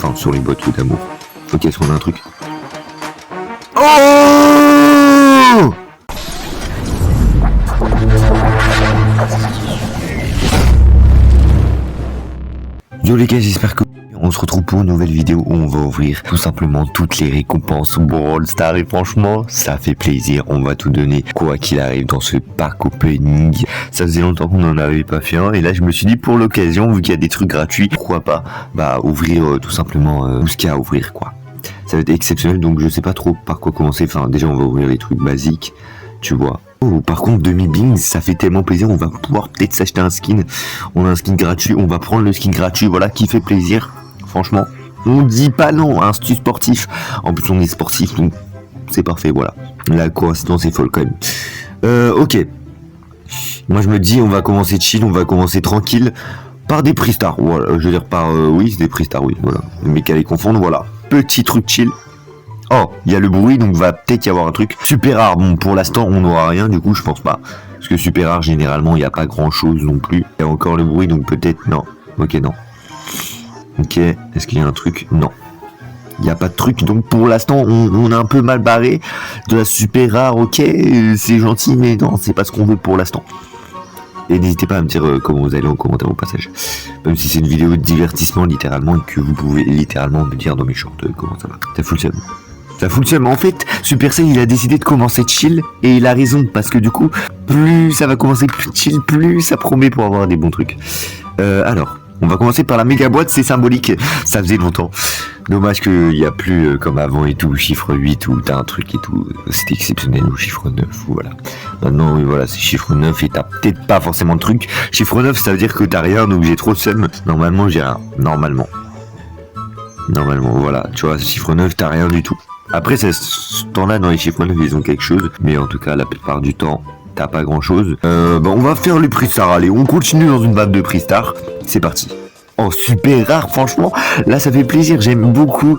Enfin, sur les boîtes d'amour. Ok, est-ce qu'on a un truc? Oh! Yo les gars, j'espère que on se retrouve pour une nouvelle vidéo où on va ouvrir tout simplement toutes les récompenses Brawl Stars et franchement ça fait plaisir, on va tout donner quoi qu'il arrive dans ce pack opening. Ça faisait longtemps qu'on n'en avait pas fait un et là je me suis dit pour l'occasion, vu qu'il y a des trucs gratuits, pourquoi pas ouvrir tout simplement tout ce qu'il y a à ouvrir quoi. Ça va être exceptionnel, donc je sais pas trop par quoi commencer. Enfin déjà on va ouvrir les trucs basiques, tu vois. Oh, par contre, demi-bing, ça fait tellement plaisir, on va pouvoir peut-être s'acheter un skin. On a un skin gratuit, on va prendre le skin gratuit, voilà, qui fait plaisir. Franchement, on dit pas non, un stu sportif. En plus, on est sportif, donc c'est parfait, voilà. La coïncidence est folle quand même. Ok. Moi, je me dis, on va commencer chill, on va commencer tranquille. Par des prix stars, voilà. Je veux dire, oui, c'est des prix stars, oui, voilà. Le mec à les confondre, voilà. Petit truc chill. Oh, il y a le bruit, donc va peut-être y avoir un truc super rare. Bon, pour l'instant, on n'aura rien, du coup, je pense pas. Parce que super rare, généralement, il n'y a pas grand-chose non plus. Il y a encore le bruit, donc peut-être, non. Ok, non. Ok, est-ce qu'il y a un truc? Non. Il n'y a pas de truc, donc pour l'instant, on est un peu mal barré. De la super rare, ok, c'est gentil, mais non, c'est pas ce qu'on veut pour l'instant. Et n'hésitez pas à me dire comment vous allez en commentaire au passage. Même si c'est une vidéo de divertissement, littéralement, et que vous pouvez littéralement me dire dans mes shorts comment ça va. Ça fout le seum. Ça fout le seum. En fait, Supercell, il a décidé de commencer chill, et il a raison, parce que du coup, plus ça va commencer plus chill, plus ça promet pour avoir des bons trucs. Alors, on va commencer par la méga boîte, c'est symbolique, ça faisait longtemps. Dommage qu'il n'y a plus comme avant et tout, chiffre 8 où t'as un truc et tout, c'était exceptionnel, ou chiffre 9, ou voilà. Maintenant, oui, voilà, c'est chiffre 9 et t'as peut-être pas forcément de truc. Chiffre 9, ça veut dire que t'as rien, donc j'ai trop de seum. Normalement, j'ai rien. Normalement, voilà, tu vois, chiffre 9, t'as rien du tout. Après, ce temps-là, dans les chiffres 9, ils ont quelque chose, mais en tout cas, la plupart du temps, t'as pas grand-chose. On va faire les prix stars, allez, on continue dans une map de prix stars. C'est parti. Oh, super rare, franchement, là, ça fait plaisir, j'aime beaucoup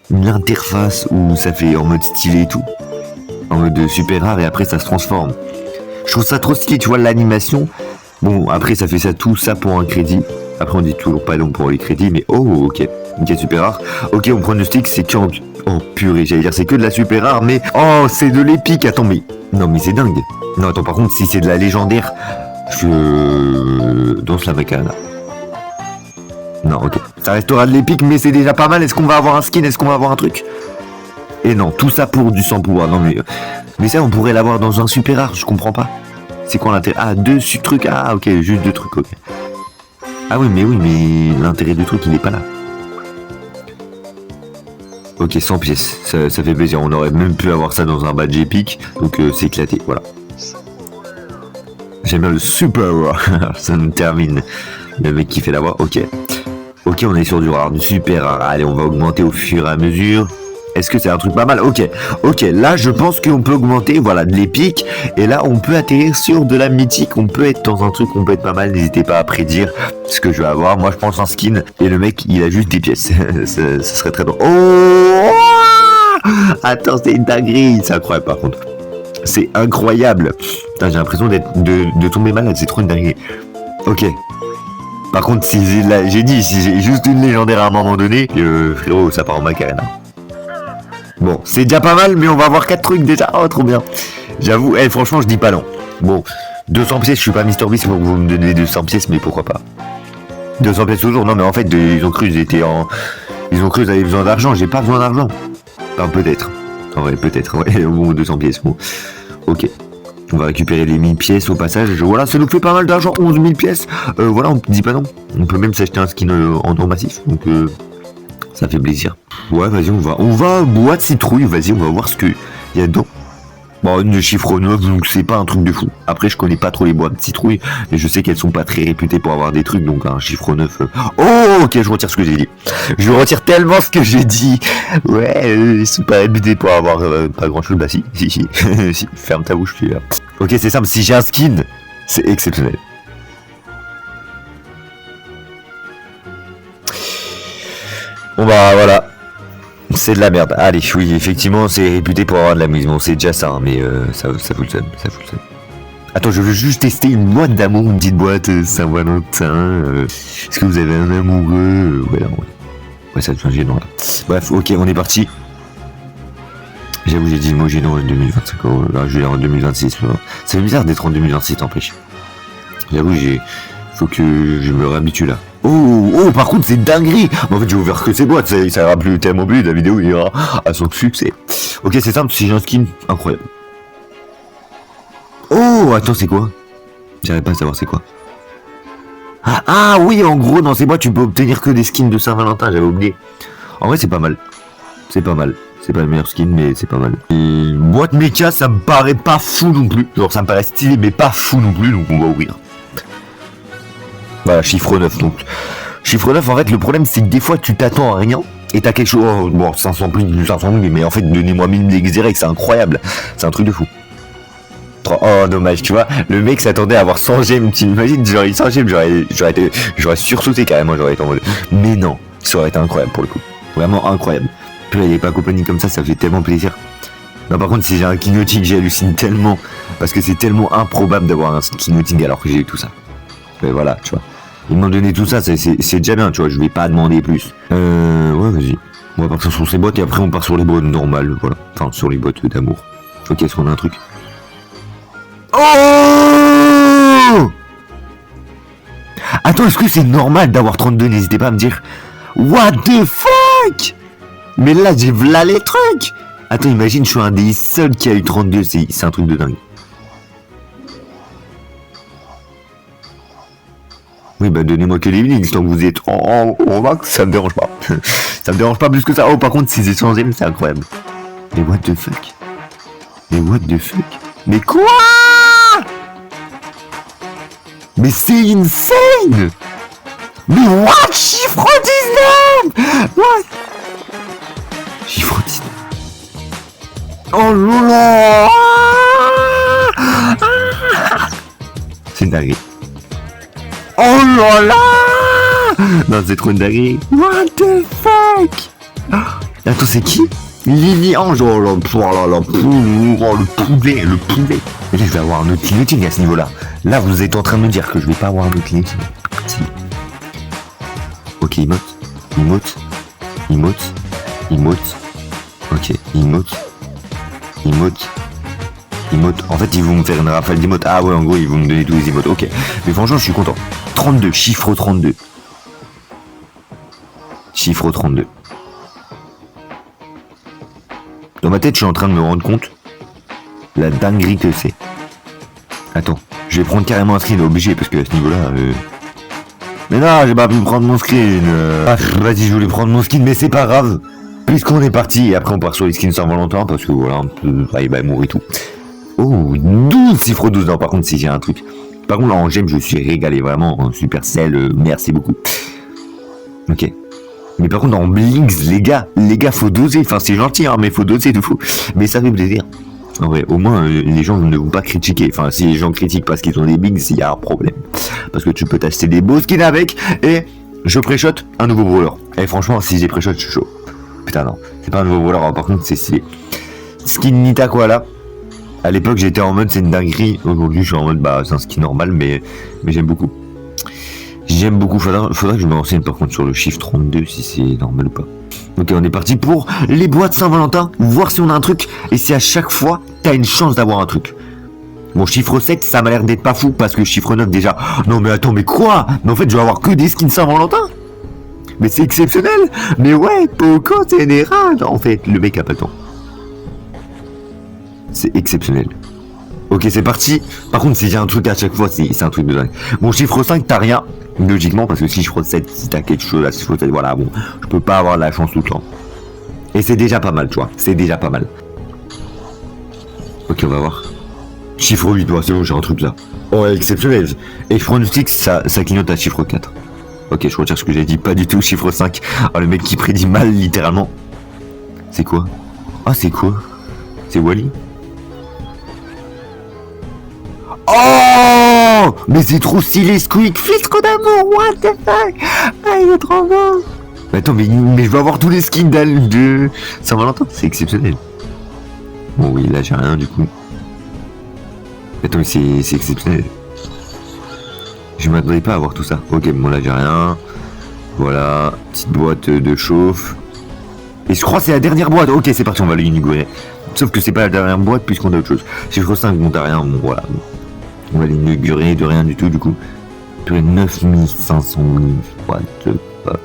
l'interface où ça fait en mode stylé et tout. En mode super rare et après ça se transforme. Je trouve ça trop stylé, tu vois l'animation. Bon, après ça fait ça tout ça pour un crédit. Après on dit toujours pas non pour les crédits, mais oh ok. Ok, super rare. Ok, on prend le stick, c'est que oh purée, j'allais dire c'est que de la super rare, mais oh c'est de l'épique. Attends, mais non mais c'est dingue. Non attends, par contre si c'est de la légendaire, je danse la Macarena. Non, ok. Ça restera de l'épique, mais c'est déjà pas mal. Est-ce qu'on va avoir un skin? Est-ce qu'on va avoir un truc? Et non, tout ça pour du sans pouvoir. Non mais ça on pourrait l'avoir dans un super rare, je comprends pas. C'est quoi l'intérêt? Ah, deux trucs, ah ok, juste deux trucs, ok. Ah oui mais l'intérêt du truc il est pas là. Ok, 100 pièces, ça fait plaisir, on aurait même pu avoir ça dans un badge épique, donc c'est éclaté, voilà. J'aime bien le super rare, ça me termine. Le mec qui fait l'avoir, ok. Ok, on est sur du rare, du super rare, allez on va augmenter au fur et à mesure. Est-ce que c'est un truc pas mal? Ok, là je pense qu'on peut augmenter, voilà, de l'épique. Et là on peut atterrir sur de la mythique. On peut être dans un truc, on peut être pas mal. N'hésitez pas à prédire ce que je vais avoir. Moi je pense un skin et le mec il a juste des pièces. Ce serait très drôle. Oh, attends, c'est une dinguerie. C'est incroyable par contre. C'est incroyable. Putain, j'ai l'impression de tomber malade. C'est trop une dinguerie. Ok. Par contre, si j'ai dit, si j'ai juste une légendaire à un moment donné, frérot, ça part en Macarena. Bon, c'est déjà pas mal, mais on va avoir 4 trucs déjà. Oh, trop bien. J'avoue, franchement, je dis pas non. Bon, 200 pièces, je suis pas MrBeast pour que vous me donnez 200 pièces, mais pourquoi pas. 200 pièces toujours, non, mais en fait, ils ont cru que j'avais besoin d'argent, j'ai pas besoin d'argent. Enfin, peut-être. En vrai, peut-être, ouais, bon, 200 pièces, bon. Ok. On va récupérer les 1000 pièces au passage. Voilà, ça nous fait pas mal d'argent, 11 000 pièces. Voilà, on dit pas non. On peut même s'acheter un skin en or massif, donc ça fait plaisir. Ouais, vas-y, on va boîte citrouille, vas-y, on va voir ce qu'il y a dedans. Bon, une de chiffre 9, donc c'est pas un truc de fou. Après, je connais pas trop les boîtes citrouilles, mais je sais qu'elles sont pas très réputées pour avoir des trucs, donc un chiffre 9... Oh, ok, je retire ce que j'ai dit. Je retire tellement ce que j'ai dit. Ouais, ils sont pas réputés pour avoir pas grand-chose. Bah si, si, ferme ta bouche, tu vois. Ok, c'est simple, si j'ai un skin, c'est exceptionnel. Bon bah voilà, c'est de la merde. Allez, oui, effectivement, c'est réputé pour avoir de l'amusement, c'est déjà ça, hein, mais ça fout le seum, ça fout le seum. Attends, je veux juste tester une boîte d'amour, une petite boîte Saint-Valentin. Est-ce que vous avez un amoureux? Ouais, non, Ouais, ça devient gênant là. Bref, ok, on est parti. J'avoue, j'ai dit le mot gênant en 2025. Oh, là, je vais en 2026. C'est bizarre d'être en 2026, n'empêche. J'avoue, faut que je me réhabitue là. Oh, par contre, c'est dinguerie. En fait, j'ai ouvert que ces boîtes. Ça ira plus tellement plus. La vidéo ira à son succès. Ok, c'est simple. Si j'ai un skin, incroyable. Oh, attends, c'est quoi? J'arrive pas à savoir c'est quoi. Ah oui, en gros, dans ces boîtes, tu peux obtenir que des skins de Saint-Valentin. J'avais oublié. En vrai, c'est pas mal. C'est pas mal. C'est pas le meilleur skin, mais c'est pas mal. Et boîte méca, ça me paraît pas fou non plus. Genre, ça me paraît stylé, mais pas fou non plus. Donc, on va ouvrir. Voilà, chiffre 9 donc. Chiffre 9, en fait, le problème, c'est que des fois, tu t'attends à rien, et t'as quelque chose, oh, bon, 500 plus, 500 000, mais en fait, donnez-moi 1000 d'exerec, c'est incroyable. C'est un truc de fou. Oh, dommage, tu vois, le mec s'attendait à avoir 100 gemmes, tu imagines, j'aurais eu 100 gemmes, j'aurais sursauté carrément, j'aurais été en mode. Mais non, ça aurait été incroyable pour le coup. Vraiment incroyable. Puis là, il est pas compagnie comme ça fait tellement plaisir. Non, par contre, si j'ai un Kinoting, j'hallucine tellement, parce que c'est tellement improbable d'avoir un Kinoting alors que j'ai eu tout ça. Mais voilà, tu vois. Ils m'ont donné tout ça, c'est déjà bien, tu vois, je vais pas demander plus. Ouais, vas-y. On va partir sur ces boîtes et après on part sur les boîtes normales, voilà. Enfin, sur les boîtes d'amour. Ok, est-ce qu'on a un truc? Oh! Attends, est-ce que c'est normal d'avoir 32? N'hésitez pas à me dire. What the fuck? Mais là, j'ai v'là les trucs! Attends, imagine, je suis un des seuls qui a eu 32, c'est un truc de dingue. Oui, bah donnez-moi que les links tant que vous êtes en max, ça me dérange pas. Ça me dérange pas plus que ça. Oh, par contre, si c'est 100ème, c'est incroyable. Mais what the fuck? Mais what the fuck? Mais quoi? Mais c'est insane! Mais what? Chiffre 19! What? Chiffre 19. Oh là là! C'est dingue. Oh là là! Non, c'est trop une dinguerie. What the fuck? Attends, c'est qui? Lily Ange. Oh là là, le poulet. Mais là, je vais avoir un autre clignoting à ce niveau-là. Là, vous êtes en train de me dire que je vais pas avoir un autre clignoting. Si. Ok, emote. Ok, emote. En fait, ils vont me faire une rafale d'emotes. Ah ouais, en gros, ils vont me donner tous les emotes. Ok. Mais franchement, je suis content. 32, chiffre 32. Chiffre 32. Dans ma tête, je suis en train de me rendre compte la dinguerie que c'est. Attends, je vais prendre carrément un screen obligé parce que à ce niveau-là... Mais non, j'ai pas pu prendre mon screen. Vas-y, je voulais prendre mon skin, mais c'est pas grave. Puisqu'on est parti, et après on part sur les skins Saint-Valentin parce que voilà, il va mourir et tout. Oh, 12, chiffre 12. Non, par contre, si j'ai un truc. Par contre, là, en gemme, je suis régalé, vraiment. En Supercell, merci beaucoup. Ok. Mais par contre, en Blinks, les gars, faut doser. Enfin, c'est gentil, hein, mais faut doser de fou. Mais ça fait plaisir. En vrai, au moins, les gens ne vont pas critiquer. Enfin, si les gens critiquent parce qu'ils ont des Blinks, il y a un problème. Parce que tu peux t'acheter des beaux skins avec. Et je pré-shot un nouveau brawler. Et franchement, si j'ai pré-shot, je suis chaud. Putain, non. C'est pas un nouveau brawler, hein, par contre, c'est stylé. Skin Nita Koala. À l'époque, j'étais en mode c'est une dinguerie. Aujourd'hui, je suis en mode bah c'est un skin normal, mais j'aime beaucoup. J'aime beaucoup. Faudra que je me renseigne par contre sur le chiffre 32 si c'est normal ou pas. Ok, on est parti pour les boîtes Saint-Valentin. Voir si on a un truc et si à chaque fois t'as une chance d'avoir un truc. Bon, chiffre 7, ça m'a l'air d'être pas fou parce que chiffre 9 déjà. Non mais attends, mais quoi? Mais en fait, je vais avoir que des skins Saint-Valentin. Mais c'est exceptionnel. Mais ouais, Poco Ténéral. En fait, le mec a pas le temps. C'est exceptionnel. Ok, c'est parti. Par contre, si j'ai un truc à chaque fois, c'est un truc de dingue. Bon, chiffre 5, t'as rien. Logiquement, parce que si chiffre 7, si t'as quelque chose, là, chiffre 7, voilà, bon, je peux pas avoir la chance tout le temps. Et c'est déjà pas mal, tu vois. C'est déjà pas mal. Ok, on va voir. Chiffre 8, ouais, c'est bon, j'ai un truc là. Oh, exceptionnel. Et je prends le stick, ça clignote à chiffre 4. Ok, je retire ce que j'ai dit, pas du tout, chiffre 5. Oh, le mec qui prédit mal, littéralement. C'est quoi? Ah, c'est quoi? C'est Wally? Oh, mais c'est trop stylé, Squeak, filtre d'amour, what the fuck? Ah, il est trop beau. Mais attends, mais je vais avoir tous les skins de Saint-Valentin, c'est exceptionnel. Bon, oui, là j'ai rien du coup. Attends, mais c'est exceptionnel. Je m'attendais pas à avoir tout ça. Ok, bon, là j'ai rien. Voilà, petite boîte de chauffe. Et je crois que c'est la dernière boîte. Ok, c'est parti, on va l'inaugurer. Sauf que c'est pas la dernière boîte puisqu'on a autre chose. Si je crois 5 compte à rien, bon voilà. On va l'inaugurer de rien du tout du coup. 9500 000. What the fuck.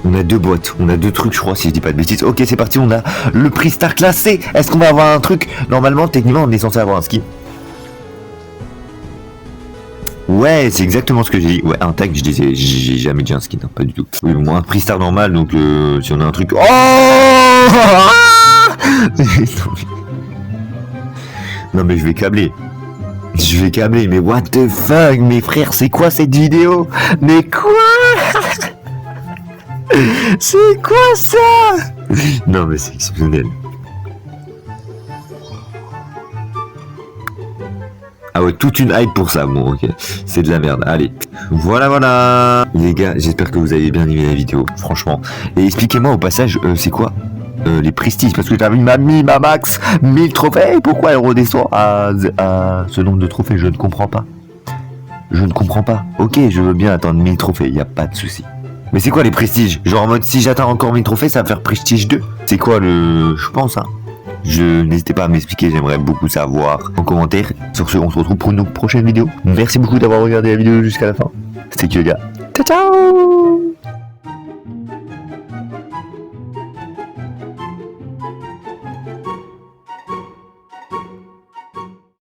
On a 2 boîtes, on a 2 trucs je crois si je dis pas de bêtises. Ok, c'est parti, on a le prix Star classé. Est-ce qu'on va avoir un truc? Normalement, techniquement, on est censé avoir un skin. Ouais, c'est exactement ce que j'ai dit. Ouais, un tag, je disais, j'ai jamais dit un skin, hein, pas du tout. Oui, bon, un prix Star normal, donc si on a un truc... Oh non mais je vais câbler. Je vais câbler, mais what the fuck, mes frères, c'est quoi cette vidéo? Mais quoi? C'est quoi ça? Non mais c'est exceptionnel. Ah ouais, toute une hype pour ça, bon ok, c'est de la merde, allez. Voilà. Les gars, j'espère que vous avez bien aimé la vidéo, franchement. Et expliquez-moi au passage, c'est quoi les prestiges? Parce que t'as mis ma max 1000 trophées, pourquoi elle redescend à ce nombre de trophées? Je ne comprends pas. Je ne comprends pas. Ok, je veux bien attendre 1000 trophées, y a pas de souci. Mais c'est quoi les prestiges? Genre en mode si j'atteins encore 1000 trophées, ça va faire prestige 2. C'est quoi le... Je pense, hein. N'hésitez pas à m'expliquer, j'aimerais beaucoup savoir en commentaire. Sur ce, on se retrouve pour une prochaine vidéo. Merci beaucoup d'avoir regardé la vidéo jusqu'à la fin. C'était Kyoga. Ciao ciao.